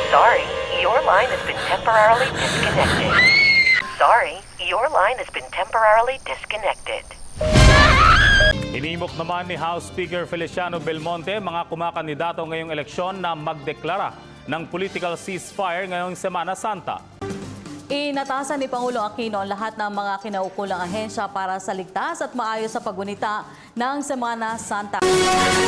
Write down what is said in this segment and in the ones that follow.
Sorry, your line has been temporarily disconnected. Sorry, your line has been temporarily disconnected. Inimok naman ni House Speaker Feliciano Belmonte mga kumakandidato ngayong eleksyon na magdeklara ng political ceasefire ngayong Semana Santa. Inatasan ni Pangulong Aquino ang lahat ng mga kinaukulang ahensya para sa ligtas at maayos sa paggunita ng Semana Santa.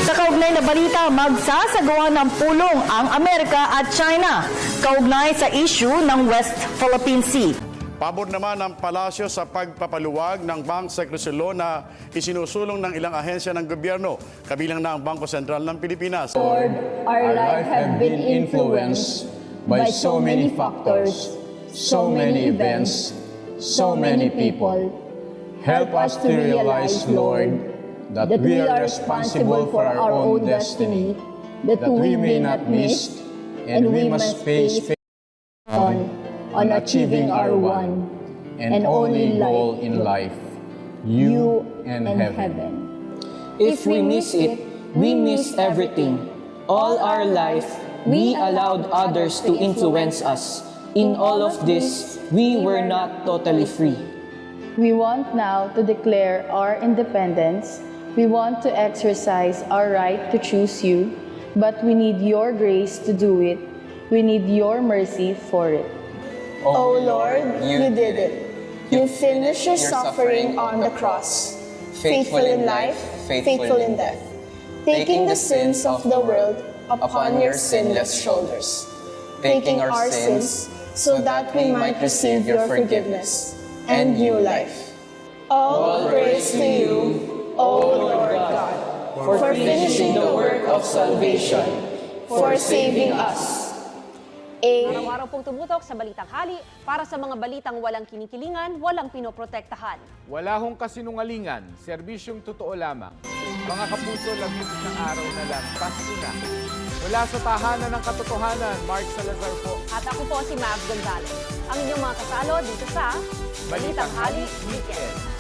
Sa kaugnay na balita, magsasagawa ng pulong ang Amerika at China kaugnay sa issue ng West Philippine Sea. Pabor naman ang palasyo sa pagpapaluwag ng Bank Secrecy Law na isinusulong ng ilang ahensya ng gobyerno, kabilang na ang Bangko Sentral ng Pilipinas. Lord, our life have been influenced by so many factors, so many events, so many people. Help us to realize, Lord, that we are responsible for our own destiny, that we may not miss, and we must face on achieving our one and only goal in life, you and heaven. If we miss it, we miss everything. All our life, we allowed others to influence us. In all of this, we were not totally free. We want now to declare our independence. We want to exercise our right to choose you, but we need your grace to do it. We need your mercy for it. O Lord, you did it. You finished your suffering on the cross, faithful in life, faithful in death, taking the sins of the world upon your sinless shoulders, taking our sins so that we might receive your forgiveness and new life. All praise to you, O Lord God, for finishing the work of salvation, for saving us. Araw-araw pong tumutok sa Balitang Hali para sa mga balitang walang kinikilingan, walang pinoprotektahan. Wala hong kasinungalingan, serbisyong totoo lamang. Mga kapuso, labis ng araw na lang, Pasko na. Mula sa tahanan ng katotohanan, Mark Salazar po. At ako po si Mav Gonzalez. Ang inyong mga kasalo dito sa Balitang Hali Weekend.